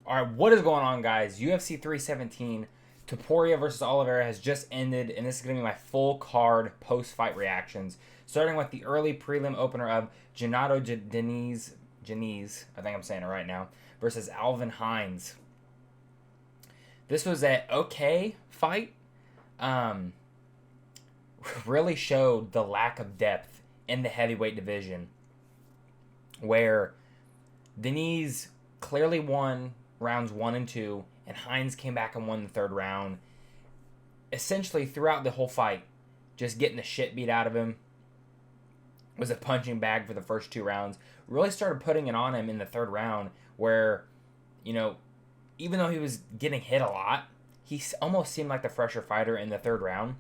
All right, what is going on, guys? UFC 317, Topuria versus Oliveira has just ended, and this is going to be my full card post-fight reactions, starting with the early prelim opener of Gennaro Diniz, I think I'm saying it right now, versus Alvin Hines. This was an okay fight. Really showed the lack of depth in the heavyweight division, where Diniz clearly won rounds 1 and 2, and Hines came back and won the third round. Essentially, throughout the whole fight, just getting the shit beat out of him. Was a punching bag for the first 2 rounds. Really started putting it on him in the third round, where, even though he was getting hit a lot, he almost seemed like the fresher fighter in the third round,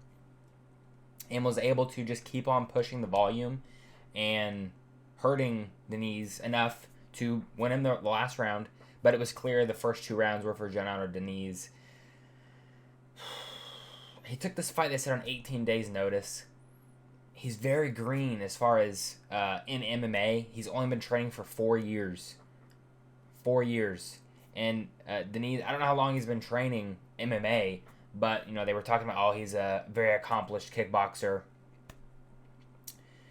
and was able to just keep on pushing the volume and hurting Diniz enough to win him the last round. But it was clear the first 2 rounds were for Gennaro Diniz. He took this fight, they said, on 18 days' notice. He's very green as far as in MMA. He's only been training for 4 years. 4 years. And Diniz, I don't know how long he's been training MMA, but, they were talking about, he's a very accomplished kickboxer.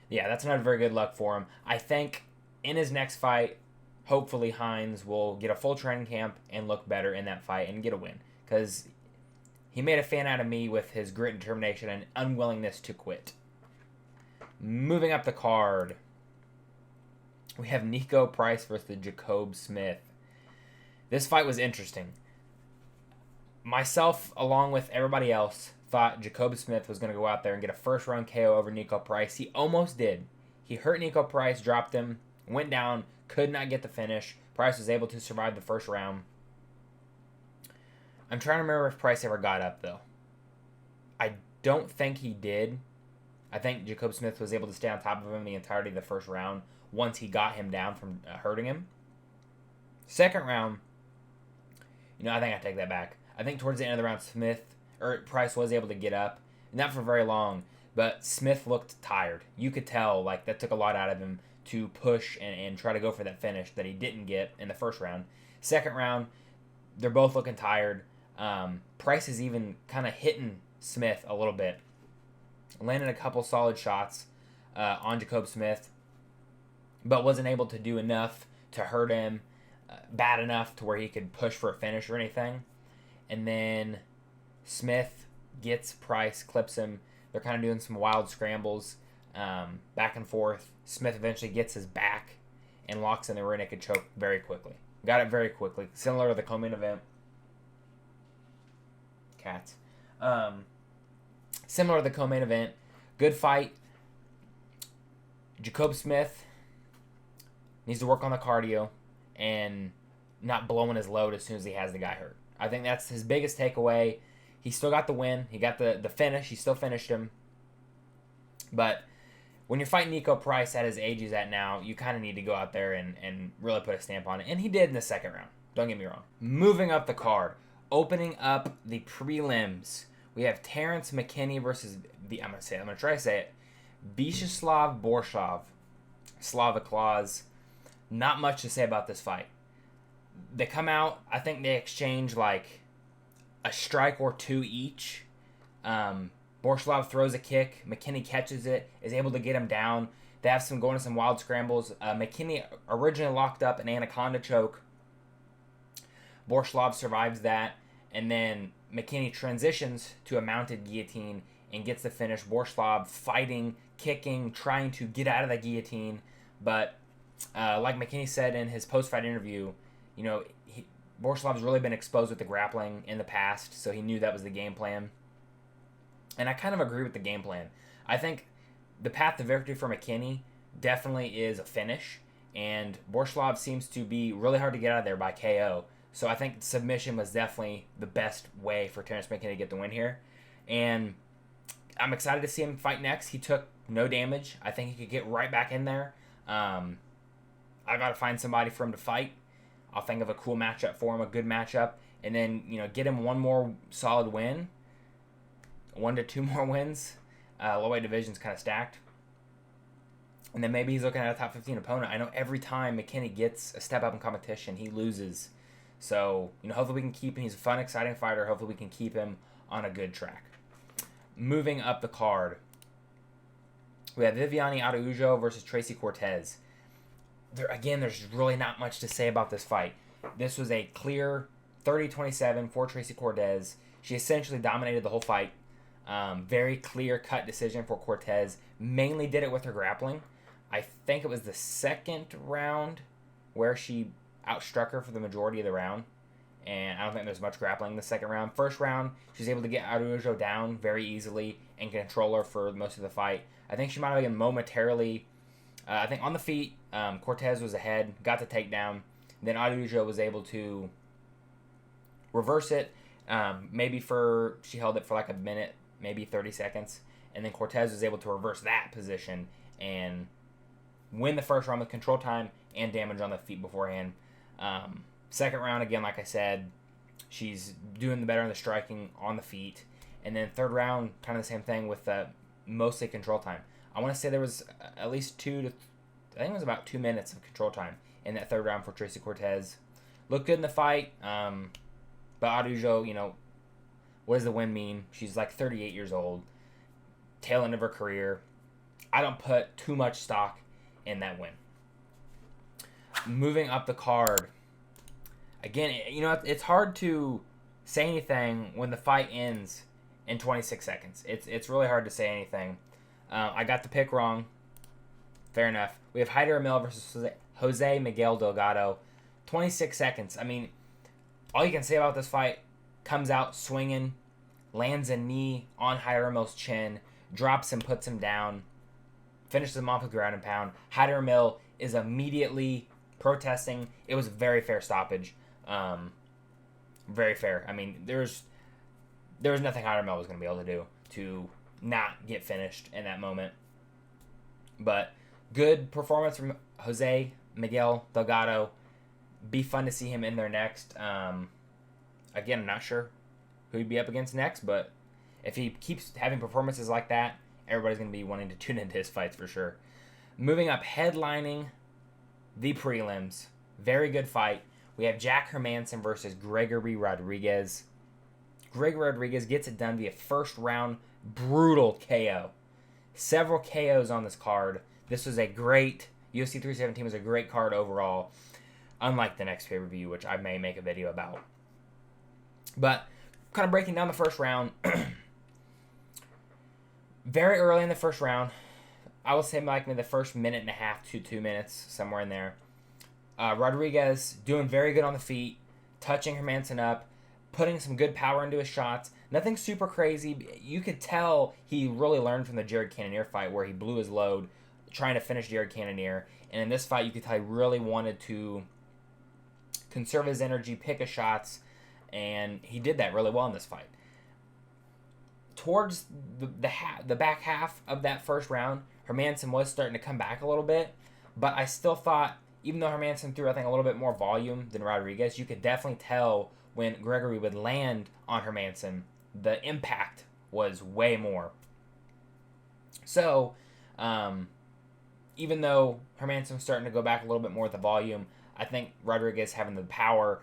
Yeah, that's not very good luck for him. I think in his next fight, hopefully Hines will get a full training camp and look better in that fight and get a win. Because he made a fan out of me with his grit and determination and unwillingness to quit. Moving up the card, we have Nico Price versus Jacob Smith. This fight was interesting. Myself, along with everybody else, thought Jacob Smith was going to go out there and get a first-round KO over Nico Price. He almost did. He hurt Nico Price, dropped him, went down, could not get the finish. Price was able to survive the first round. I'm trying to remember if Price ever got up, though. I don't think he did. I think Jacob Smith was able to stay on top of him the entirety of the first round once he got him down from hurting him. Second round, I think I take that back. I think towards the end of the round, Price was able to get up. Not for very long, but Smith looked tired. You could tell, that took a lot out of him to push and try to go for that finish that he didn't get in the first round. Second round, they're both looking tired. Price is even kind of hitting Smith a little bit. Landed a couple solid shots on Jacob Smith, but wasn't able to do enough to hurt him bad enough to where he could push for a finish or anything. And then Smith gets Price, clips him. They're kind of doing some wild scrambles, back and forth. Smith eventually gets his back and locks in the rear naked choke very quickly. Got it very quickly, similar to the co-main event. Cats. Similar to the co-main event. Good fight. Jacob Smith needs to work on the cardio and not blowing his load as soon as he has the guy hurt. I think that's his biggest takeaway. He still got the win. He got the finish. He still finished him. But when you're fighting Nico Price at his age he's at now, you kind of need to go out there and really put a stamp on it. And he did in the second round. Don't get me wrong. Moving up the card. Opening up the prelims. We have Terrence McKinney versus, I'm going to try to say it, Vyacheslav Borshov. Slavic Claus. Not much to say about this fight. They come out, I think they exchange a strike or 2 each. Borshov throws a kick. McKinney catches it, is able to get him down. They have some going to some wild scrambles. McKinney originally locked up an anaconda choke. Borshov survives that, and then McKinney transitions to a mounted guillotine and gets the finish. Borshov fighting, kicking, trying to get out of the guillotine, but like McKinney said in his post-fight interview, Borslav's really been exposed with the grappling in the past, so he knew that was the game plan. And I kind of agree with the game plan. I think the path to victory for McKinney definitely is a finish, and Borslav seems to be really hard to get out of there by KO. So I think submission was definitely the best way for Terrence McKinney to get the win here. And I'm excited to see him fight next. He took no damage. I think he could get right back in there. I got to find somebody for him to fight. I'll think of a cool matchup for him, a good matchup, and then get him one more solid win, 1 to 2 more wins. Low-weight division's kind of stacked. And then maybe he's looking at a top 15 opponent. I know every time McKinney gets a step up in competition, he loses. So, hopefully we can keep him. He's a fun, exciting fighter. Hopefully we can keep him on a good track. Moving up the card, we have Viviane Araújo versus Tracy Cortez. There's really not much to say about this fight. This was a clear 30-27 for Tracy Cortez. She essentially dominated the whole fight. Very clear-cut decision for Cortez. Mainly did it with her grappling. I think it was the second round where she outstruck her for the majority of the round. And I don't think there's much grappling in the second round. First round, she was able to get Araújo down very easily and control her for most of the fight. I think she might have been momentarily, I think on the feet, Cortez was ahead, got the takedown. Then Araújo was able to reverse it. She held it for like a minute, maybe 30 seconds. And then Cortez was able to reverse that position and win the first round with control time and damage on the feet beforehand. Second round, again, like I said, she's doing the better on the striking on the feet. And then third round, kind of the same thing with mostly control time. I want to say there was at least I think it was about 2 minutes of control time in that third round for Tracy Cortez. Looked good in the fight, but Araújo, what does the win mean? She's like 38 years old, tail end of her career. I don't put too much stock in that win. Moving up the card. Again, it's hard to say anything when the fight ends in 26 seconds. It's really hard to say anything. I got the pick wrong. Fair enough. We have Heider Emil versus Jose Miguel Delgado. 26 seconds. I mean, all you can say about this fight, comes out swinging, lands a knee on Heider Emil's chin, drops him, puts him down, finishes him off with ground and pound. Heider Emil is immediately protesting. It was a very fair stoppage. Very fair. I mean, there was nothing Heider Emil was going to be able to do to not get finished in that moment. But good performance from Jose Miguel Delgado. Be fun to see him in there next. Again, I'm not sure who he'd be up against next, but if he keeps having performances like that, everybody's going to be wanting to tune into his fights for sure. Moving up, headlining the prelims. Very good fight. We have Jack Hermansson versus Gregory Rodriguez. Gregory Rodriguez gets it done via first round brutal KO. Several KOs on this card. This was a great, UFC 317 was a great card overall. Unlike the next pay-per-view, which I may make a video about. But, kind of breaking down the first round. Very early in the first round. I will say like maybe the first minute and a half to 2 minutes, somewhere in there. Rodriguez doing very good on the feet. Touching Hermansson up. Putting some good power into his shots. Nothing super crazy. You could tell he really learned from the Jared Cannonier fight where he blew his load trying to finish Jared Cannonier. And in this fight, you could tell he really wanted to conserve his energy, pick his shots, and he did that really well in this fight. Towards the back half of that first round, Hermansson was starting to come back a little bit, but I still thought, even though Hermansson threw, I think, a little bit more volume than Rodriguez, you could definitely tell when Gregory would land on Hermansson, the impact was way more. So, even though Hermansson was starting to go back a little bit more with the volume, I think Rodriguez having the power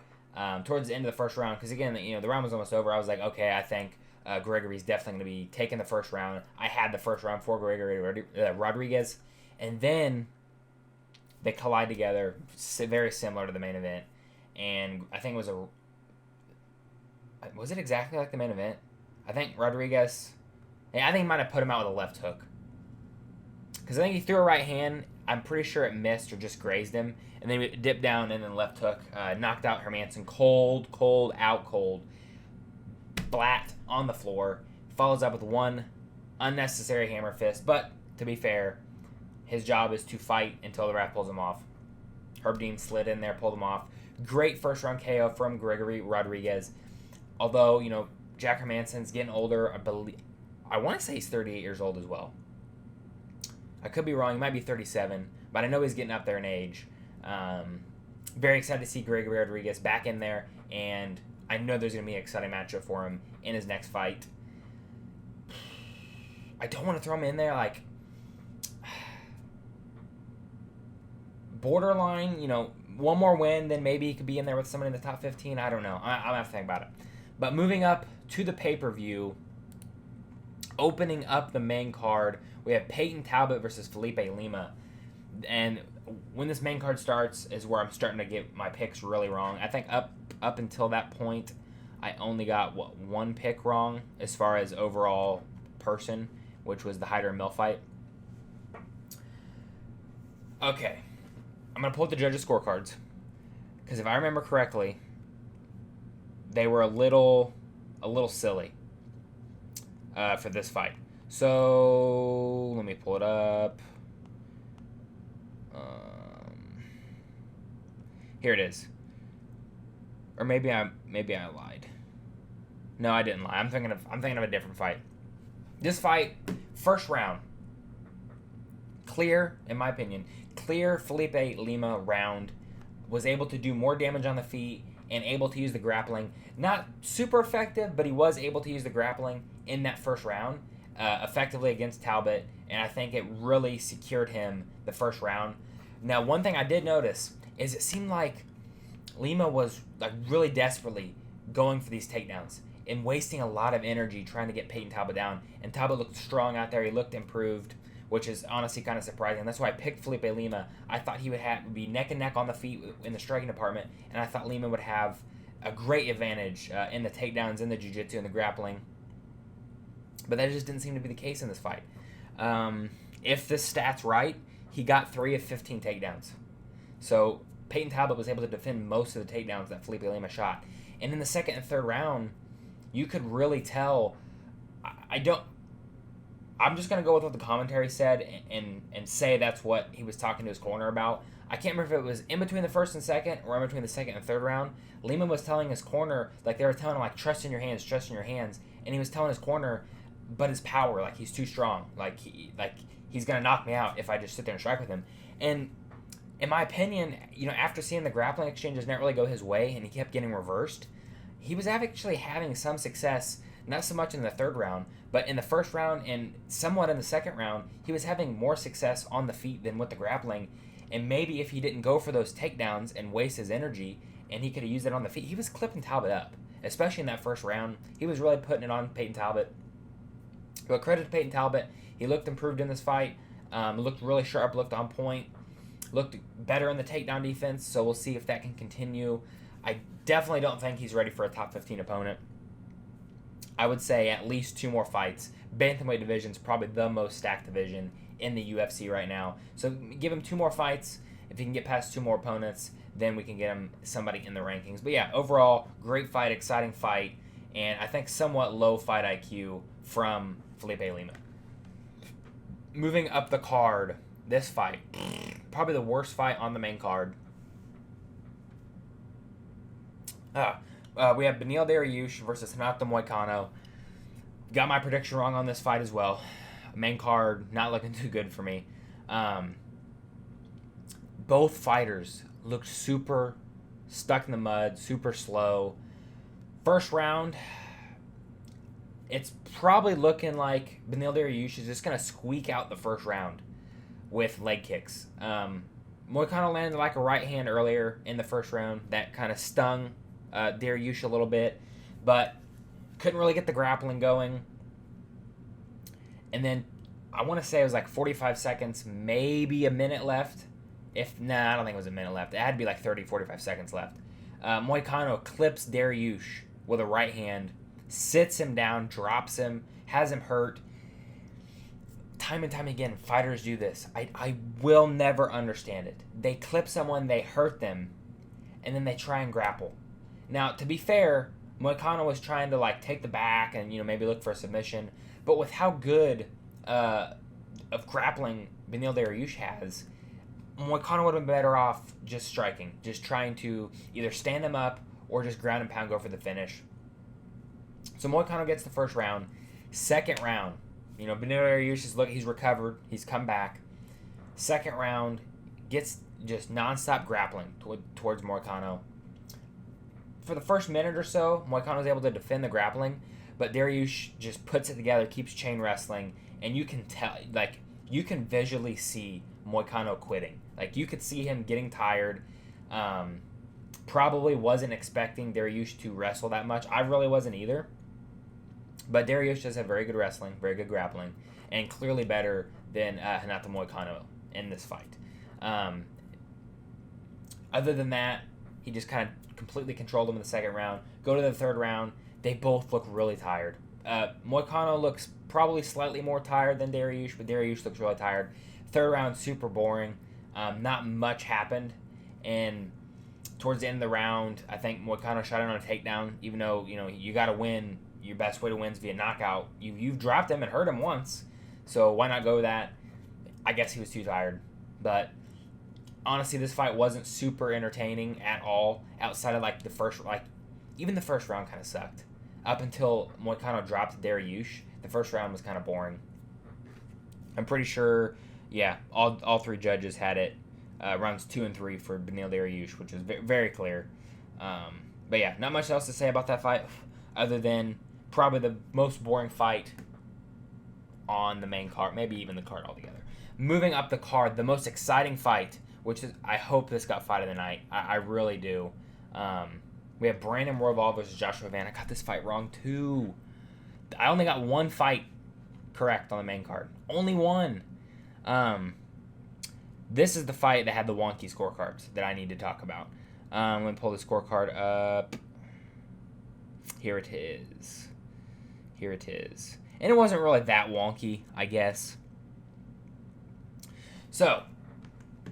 towards the end of the first round, because again, the round was almost over. I was like, okay, I think Gregory's definitely going to be taking the first round. I had the first round for Gregory Rodriguez, and then they collide together, very similar to the main event. And I think it was it exactly like the main event? I think Rodriguez, I think he might have put him out with a left hook. Because I think he threw a right hand. I'm pretty sure it missed or just grazed him. And then he dipped down and then left hook. Knocked out Hermansson cold, out cold. Flat on the floor. Follows up with one unnecessary hammer fist. But, to be fair, his job is to fight until the ref pulls him off. Herb Dean slid in there, pulled him off. Great first round KO from Gregory Rodriguez. Although, Jack Hermansson's getting older. I want to say he's 38 years old as well. I could be wrong. He might be 37, but I know he's getting up there in age. Very excited to see Gregory Rodriguez back in there, and I know there's going to be an exciting matchup for him in his next fight. I don't want to throw him in there borderline, one more win, then maybe he could be in there with someone in the top 15. I don't know. I'll have to think about it. But moving up to the pay-per-view, opening up the main card, we have Peyton Talbot versus Felipe Lima. And when this main card starts is where I'm starting to get my picks really wrong. I think up until that point, I only got one pick wrong as far as overall person, which was the Hyder and Mill fight. Okay, I'm gonna pull up the judges' scorecards because if I remember correctly, they were a little silly for this fight. So let me pull it up. Here it is. Or maybe I lied. No, I didn't lie. I'm thinking of a different fight. This fight, first round, clear, in my opinion, clear Felipe Lima round, was able to do more damage on the feet and able to use the grappling. Not super effective, but he was able to use the grappling in that first round effectively against Talbot, and I think it really secured him the first round. Now, one thing I did notice is it seemed like Lima was like really desperately going for these takedowns and wasting a lot of energy trying to get Peyton Talbot down. And Talbot looked strong out there. He looked improved, which is honestly kind of surprising. That's why I picked Felipe Lima. I thought he would be neck and neck on the feet in the striking department, and I thought Lima would have a great advantage in the takedowns, in the jiu-jitsu, and the grappling. But that just didn't seem to be the case in this fight. If this stat's right, he got 3 of 15 takedowns. So Peyton Talbot was able to defend most of the takedowns that Felipe Lima shot. And in the second and third round, you could really tell. I'm just going to go with what the commentary said and say that's what he was talking to his corner about. I can't remember if it was in between the first and second or in between the second and third round. Lima was telling his corner, like they were telling him, like, trust in your hands. And he was telling his corner, but his power, like, he's too strong. Like he's going to knock me out if I just sit there and strike with him. And in my opinion, after seeing the grappling exchanges not really go his way and he kept getting reversed, he was actually having some success, not so much in the third round, but in the first round and somewhat in the second round, he was having more success on the feet than with the grappling. And maybe if he didn't go for those takedowns and waste his energy and he could have used it on the feet, he was clipping Talbot up, especially in that first round. He was really putting it on Peyton Talbot. But credit to Peyton Talbot. He looked improved in this fight. Looked really sharp, looked on point, looked better in the takedown defense, so we'll see if that can continue. I definitely don't think he's ready for a top 15 opponent. I would say at least 2 more fights. Bantamweight division is probably the most stacked division in the UFC right now. So give him 2 more fights. If he can get past 2 more opponents, then we can get him somebody in the rankings. But yeah, overall, great fight, exciting fight, and I think somewhat low fight IQ from Felipe Lima. Moving up the card, this fight, probably the worst fight on the main card. We have Beneil Dariush versus Renato Moicano. Got my prediction wrong on this fight as well. Main card, not looking too good for me. Both fighters looked super stuck in the mud, super slow. First round, it's probably looking like Beneil Dariush is just going to squeak out the first round with leg kicks. Moicano landed like a right hand earlier in the first round that kind of stung Dariush a little bit, but couldn't really get the grappling going. And then I want to say it was like 45 seconds, maybe a minute left. I don't think it was a minute left. It had to be like 30, 45 seconds left. Moicano clips Dariush with a right hand, sits him down, drops him, has him hurt. Time and time again, fighters do this. I will never understand it. They clip someone, they hurt them, and then they try and grapple. Now, to be fair, Moicano was trying to like take the back and maybe look for a submission, but with how good of grappling Beneil Dariush has, Moicano would have been better off just striking, just trying to either stand him up or just ground and pound, go for the finish. So Moicano gets the first round. Second round, Beneil Dariush he's recovered, he's come back. Second round, gets just nonstop grappling towards Moicano. For the first minute or so, Moicano was able to defend the grappling, but Dariush just puts it together, keeps chain wrestling, and you can tell, you can visually see Moicano quitting. You could see him getting tired. Probably wasn't expecting Dariush to wrestle that much. I really wasn't either. But Dariush does have very good wrestling, very good grappling, and clearly better than Hinata Moicano in this fight. Other than that, he just kind of completely controlled him in the second round. Go to the third round, they both look really tired. Moicano looks probably slightly more tired than Dariush, but Dariush looks really tired. Third round, super boring. Not much happened. And towards the end of the round, I think Moicano shot in on a takedown, even though, you got to win. Your best way to win is via knockout. You've dropped him and hurt him once, so why not go with that? I guess he was too tired. But honestly, this fight wasn't super entertaining at all, outside of even the first round kind of sucked. Up until Moicano dropped Dariush, the first round was kind of boring. I'm pretty sure, all three judges had it rounds 2 and 3 for Beneil Dariush, which was very clear. But yeah, not much else to say about that fight, other than probably the most boring fight on the main card, maybe even the card altogether. Moving up the card, the most exciting fight, which is, I hope this got fight of the night. I really do. We have Brandon Royval versus Joshua Van. I got this fight wrong too. I only got one fight correct on the main card. Only one. This is the fight that had the wonky scorecards that I need to talk about. Let me pull the scorecard up. Here it is. And it wasn't really that wonky, I guess. So,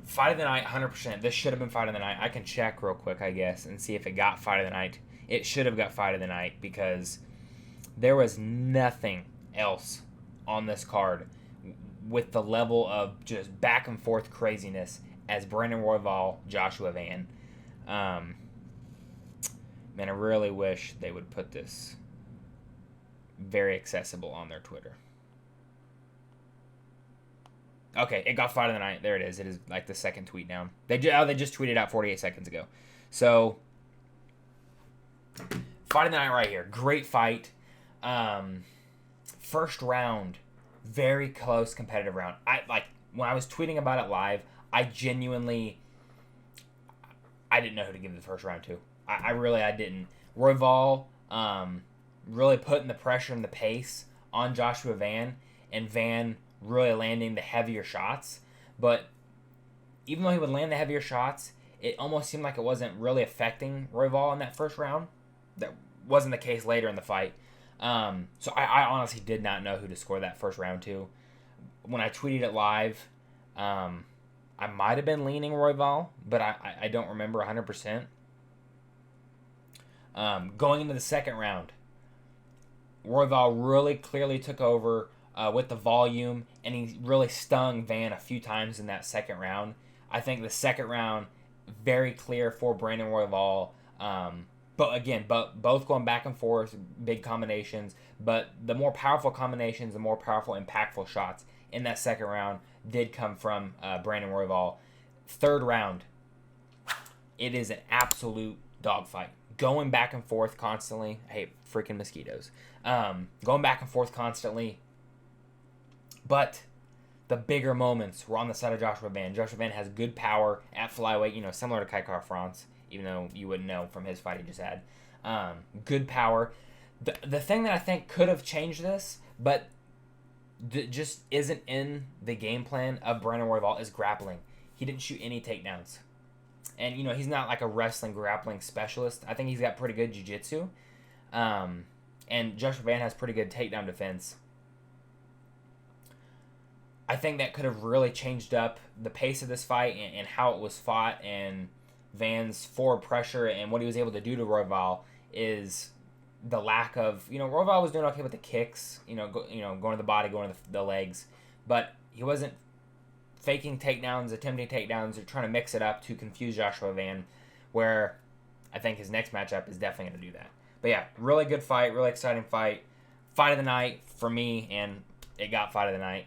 fight of the night, 100%. This should have been fight of the night. I can check real quick, I guess, and see if it got fight of the night. It should have got fight of the night because there was nothing else on this card with the level of just back and forth craziness as Brandon Royval, Joshua Van. Man, I really wish they would put this very accessible on their Twitter. Okay, it got fight of the night. There it is. It is like the second tweet down. They just tweeted out 48 seconds ago. So, fight of the night right here. Great fight. First round, very close competitive round. When I was tweeting about it live, I didn't know who to give the first round to. I didn't. Royval really putting the pressure and the pace on Joshua Van, and Van really landing the heavier shots. But even though he would land the heavier shots, it almost seemed like it wasn't really affecting Royval in that first round. That wasn't the case later in the fight. So I honestly did not know who to score that first round to. When I tweeted it live, I might have been leaning Royval, but I don't remember 100%. Going into the second round, Royval really clearly took over with the volume, and he really stung Van a few times in that second round. I think the second round, very clear for Brandon Royval. But again, both going back and forth, big combinations. But the more powerful combinations, the more powerful, impactful shots in that second round did come from Brandon Royval. Third round, it is an absolute dogfight. Going back and forth constantly. I hate freaking mosquitoes. Going back and forth constantly. But the bigger moments were on the side of Joshua Van. Joshua Van has good power at flyweight, similar to Kai France, even though you wouldn't know from his fight he just had. Good power. The thing that I think could have changed this, but just isn't in the game plan of Brandon Royval, is grappling. He didn't shoot any takedowns. And, he's not like a wrestling grappling specialist. I think he's got pretty good jiu-jitsu. And Joshua Van has pretty good takedown defense. I think that could have really changed up the pace of this fight and how it was fought, and Van's forward pressure and what he was able to do to Royval is the lack of, Royval was doing okay with the kicks, going to the body, going to the legs, but he wasn't faking takedowns, attempting takedowns, or trying to mix it up to confuse Joshua Van, where I think his next matchup is definitely going to do that. But yeah, really good fight, really exciting fight. Fight of the night for me, and it got fight of the night.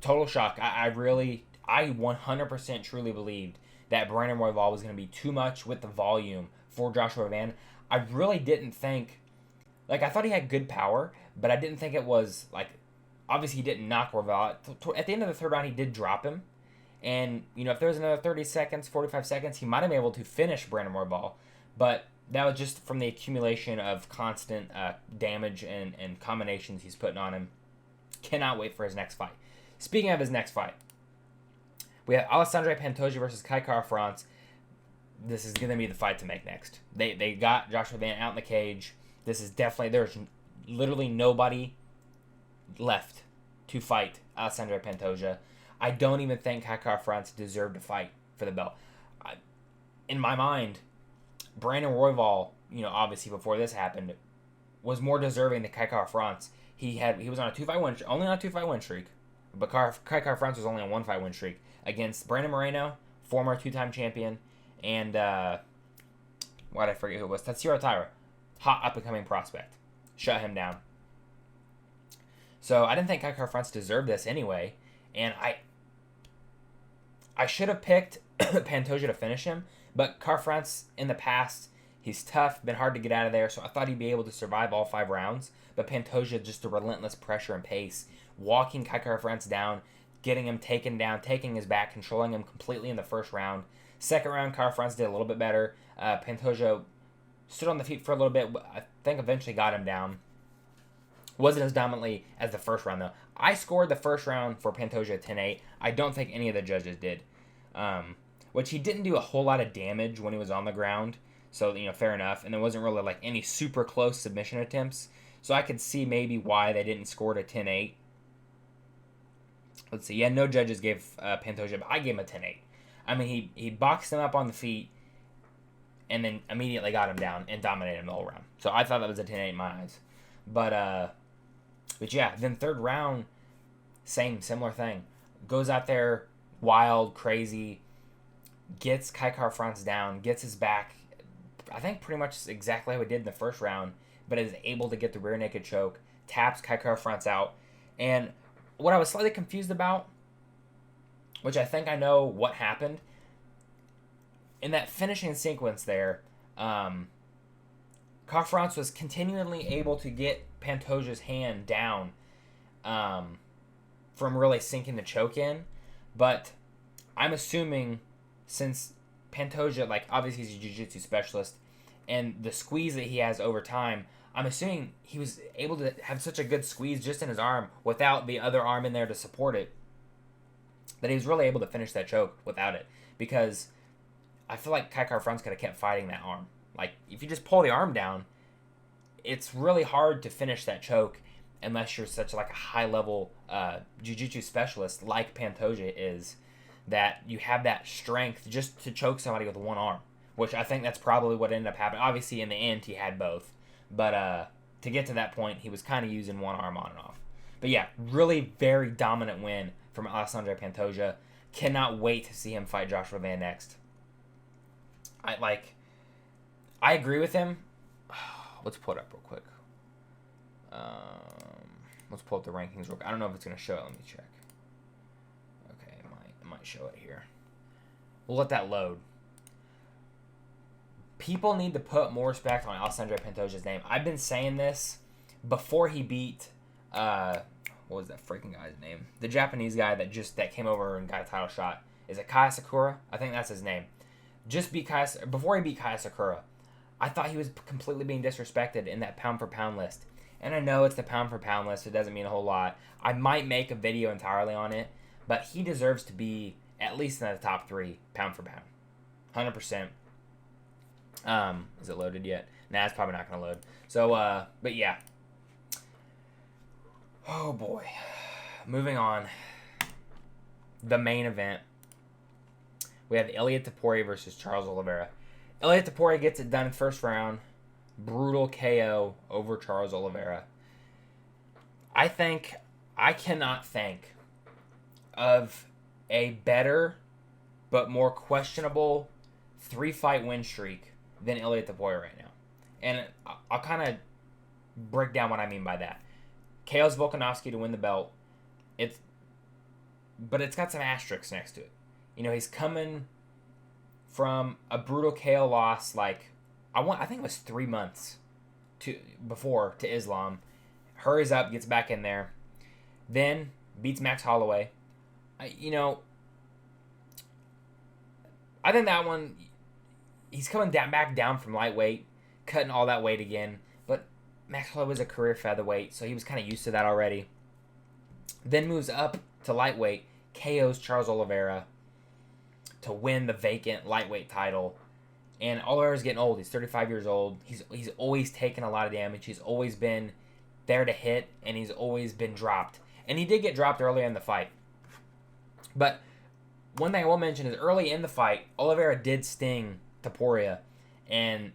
Total shock. I 100% truly believed that Brandon Royval was going to be too much with the volume for Joshua Van. I really didn't think, I thought he had good power, but I didn't think it was, obviously he didn't knock Royval. At the end of the third round, he did drop him, And, if there was another 30 seconds, 45 seconds, he might have been able to finish Brandon Royval. But that was just from the accumulation of constant damage and combinations he's putting on him. Cannot wait for his next fight. Speaking of his next fight, we have Alexandre Pantoja versus Kai Kara-France. This is going to be the fight to make next. They got Joshua Van out in the cage. This is definitely, there's literally nobody left to fight Alexandre Pantoja. I don't even think Kai Kara-France deserved to fight for the belt. In my mind, Brandon Royval, obviously before this happened, was more deserving than Kai Kara-France. He was on a 2-fight win, only on a 2-fight win streak, but Kai Kara-France was only on 1-fight win streak against Brandon Moreno, former 2-time champion, and why did I forget who it was? Tatsuro Taira, hot up and coming prospect, shut him down. So I didn't think Kai Kara-France deserved this anyway, and I should have picked Pantoja to finish him, but Kara-France in the past, he's tough, been hard to get out of there, so I thought he'd be able to survive all 5 rounds. But Pantoja, just the relentless pressure and pace, walking Kai Kara-France down, getting him taken down, taking his back, controlling him completely in the first round. Second round, Kara-France did a little bit better. Pantoja stood on the feet for a little bit, but I think eventually got him down. Wasn't as dominantly as the first round, though. I scored the first round for Pantoja 10-8. I don't think any of the judges did. Which he didn't do a whole lot of damage when he was on the ground. So, fair enough. And there wasn't really like any super close submission attempts. So I could see maybe why they didn't score it a 10-8. Let's see. Yeah, no judges gave Pantoja, but I gave him a 10-8. I mean, he boxed him up on the feet and then immediately got him down and dominated him the whole round. So I thought that was a 10-8 in my eyes. But yeah, then third round, similar thing. Goes out there, wild, crazy, gets Kai Kara-France down, gets his back, I think pretty much exactly how he did in the first round, but is able to get the rear naked choke, taps Kai Kara-France out. And what I was slightly confused about, which I think I know what happened, in that finishing sequence there, Kara-France was continually able to get Pantoja's hand down from really sinking the choke in. But I'm assuming, since Pantoja, obviously he's a jiu-jitsu specialist, and the squeeze that he has over time, I'm assuming he was able to have such a good squeeze just in his arm without the other arm in there to support it, that he was really able to finish that choke without it. Because I feel like Kai Kara-France could have kept fighting that arm. If you just pull the arm down, it's really hard to finish that choke unless you're such a high-level jiu-jitsu specialist like Pantoja is, that you have that strength just to choke somebody with one arm, which I think that's probably what ended up happening. Obviously, in the end, he had both. But to get to that point, he was kind of using one arm on and off. But yeah, really very dominant win from Alexandre Pantoja. Cannot wait to see him fight Joshua Van next. I agree with him. Let's pull it up real quick. Let's pull up the rankings real quick. I don't know if it's going to show it. Let me check. Okay, it might show it here. We'll let that load. People need to put more respect on Alexandre Pantoja's name. I've been saying this before he beat, what was that freaking guy's name? The Japanese guy that came over and got a title shot. Is it Kaya Sakura? I think that's his name. Before he beat Kaya Sakura, I thought he was completely being disrespected in that pound-for-pound list. And I know it's the pound-for-pound list. It doesn't mean a whole lot. I might make a video entirely on it, but he deserves to be at least in the top 3 pound-for-pound. 100%. Is it loaded yet? Nah, it's probably not going to load. So, but yeah. Oh, boy. Moving on. The main event. We have Ilia Topuria versus Charles Oliveira. Ilia Topuria gets it done in first round. Brutal KO over Charles Oliveira. I cannot think of a better but more questionable 3-fight win streak than Ilia Topuria right now. And I'll kind of break down what I mean by that. KO's Volkanovski to win the belt. But it's got some asterisks next to it. He's coming from a brutal KO loss, I think it was 3 months before to Islam. Hurries up, gets back in there. Then beats Max Holloway. I think that one, he's coming back down from lightweight, cutting all that weight again. But Max Holloway was a career featherweight, so he was kind of used to that already. Then moves up to lightweight, KOs Charles Oliveira to win the vacant lightweight title. And Oliveira's getting old. He's 35 years old. He's always taken a lot of damage. He's always been there to hit, and he's always been dropped. And he did get dropped earlier in the fight. But one thing I will mention is early in the fight, Oliveira did sting Topuria, and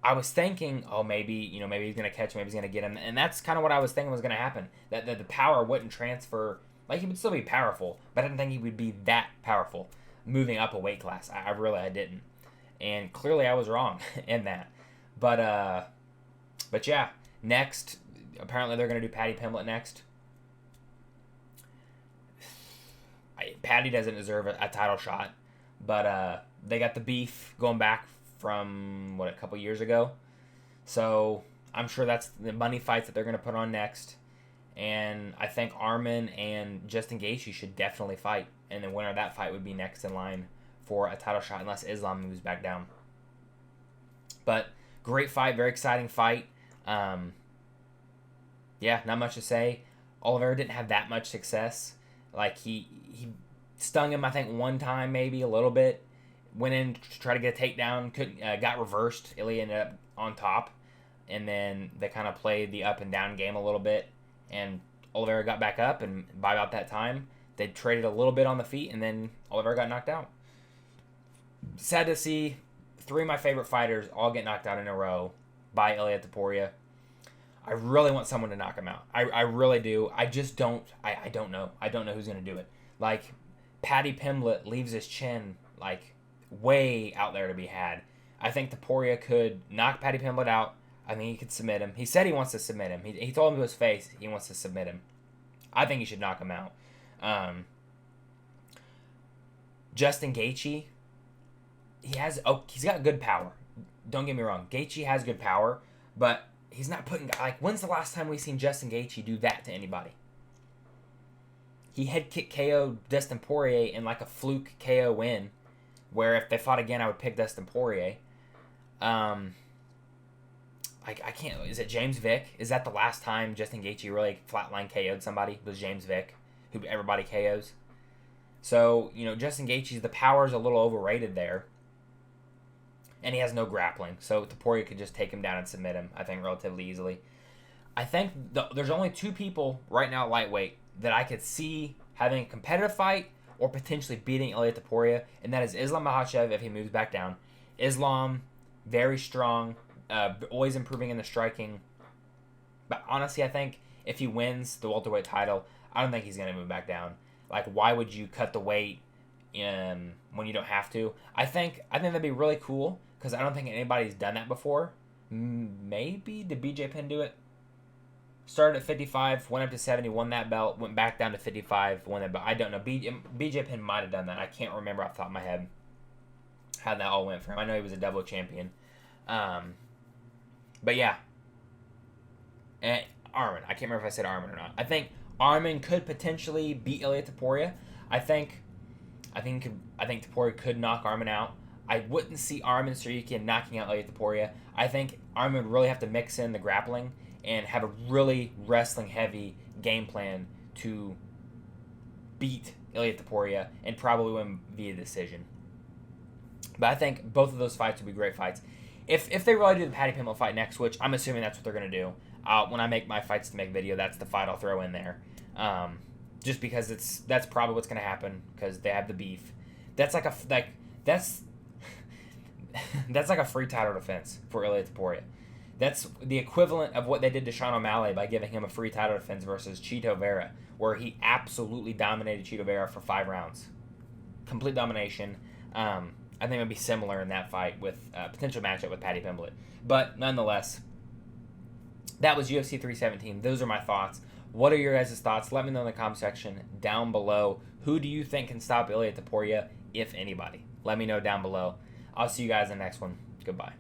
I was thinking, oh, maybe he's going to catch him, maybe he's going to get him. And that's kind of what I was thinking was going to happen. That the power wouldn't transfer. Like, he would still be powerful, but I didn't think he would be that powerful moving up a weight class. I didn't. And clearly I was wrong in that. But yeah, next, apparently they're going to do Paddy Pimblett next. Paddy doesn't deserve a title shot, but they got the beef going back from, a couple years ago. So I'm sure that's the money fights that they're going to put on next. And I think Arman and Justin Gaethje should definitely fight. And the winner of that fight would be next in line for a title shot unless Islam moves back down. But great fight, very exciting fight. Yeah, not much to say. Oliveira didn't have that much success. Like, he stung him, I think, one time, maybe a little bit. Went in to try to get a takedown, couldn't, got reversed. Ilya ended up on top. And then they kind of played the up and down game a little bit. And Oliveira got back up, and by about that time, they traded a little bit on the feet, and then Oliveira got knocked out. Sad to see 3 of my favorite fighters all get knocked out in a row by Ilia Topuria. I really want someone to knock him out. I really do. I just don't. I don't know. I don't know who's going to do it. Like, Paddy Pimblett leaves his chin, like, way out there to be had. I think Topuria could knock Paddy Pimblett out. I mean, he could submit him. He said he wants to submit him. He told him to his face he wants to submit him. I think he should knock him out. Justin Gaethje, he's got good power. Don't get me wrong. Gaethje has good power, but he's not putting, like, when's the last time we've seen Justin Gaethje do that to anybody? He head kick KO Dustin Poirier in like a fluke KO win, where if they fought again, I would pick Dustin Poirier. I can't. Is it James Vick? Is that the last time Justin Gaethje really flatline KO'd somebody? Was James Vick, who everybody KOs? So, Justin Gaethje's, the power's a little overrated there. And he has no grappling. So Topuria could just take him down and submit him, I think, relatively easily. I think there's only 2 people right now at lightweight that I could see having a competitive fight or potentially beating Ilia Topuria, and that is Islam Makhachev if he moves back down. Islam, very strong, always improving in the striking. But honestly, I think if he wins the welterweight title, I don't think he's going to move back down. Like, why would you cut the weight when you don't have to? I think that'd be really cool, because I don't think anybody's done that before. Maybe did BJ Penn do it? Started at 55, went up to 70, won that belt, went back down to 55, won that belt. I don't know. BJ Penn might have done that. I can't remember off the top of my head how that all went for him. I know he was a double champion. But yeah. And Arman. I can't remember if I said Arman or not. I think Arman could potentially beat Ilia Topuria. I think Topuria could knock Arman out. I wouldn't see Arman Tsarukyan knocking out Ilia Topuria. I think Arman would really have to mix in the grappling and have a really wrestling-heavy game plan to beat Ilia Topuria and probably win via decision. But I think both of those fights would be great fights. If they really do the Paddy Pimblett fight next, which I'm assuming that's what they're going to do, when I make my fights to make video, that's the fight I'll throw in there. Just because that's probably what's going to happen, because they have the beef. That's like that's like a free title defense for Ilia Topuria. That's the equivalent of what they did to Sean O'Malley by giving him a free title defense versus Chito Vera, where he absolutely dominated Chito Vera for 5 rounds. Complete domination. I think it would be similar in that fight with a potential matchup with Paddy Pimblett. But nonetheless, that was UFC 317. Those are my thoughts. What are your guys' thoughts? Let me know in the comment section down below. Who do you think can stop Ilia Topuria, if anybody? Let me know down below. I'll see you guys in the next one. Goodbye.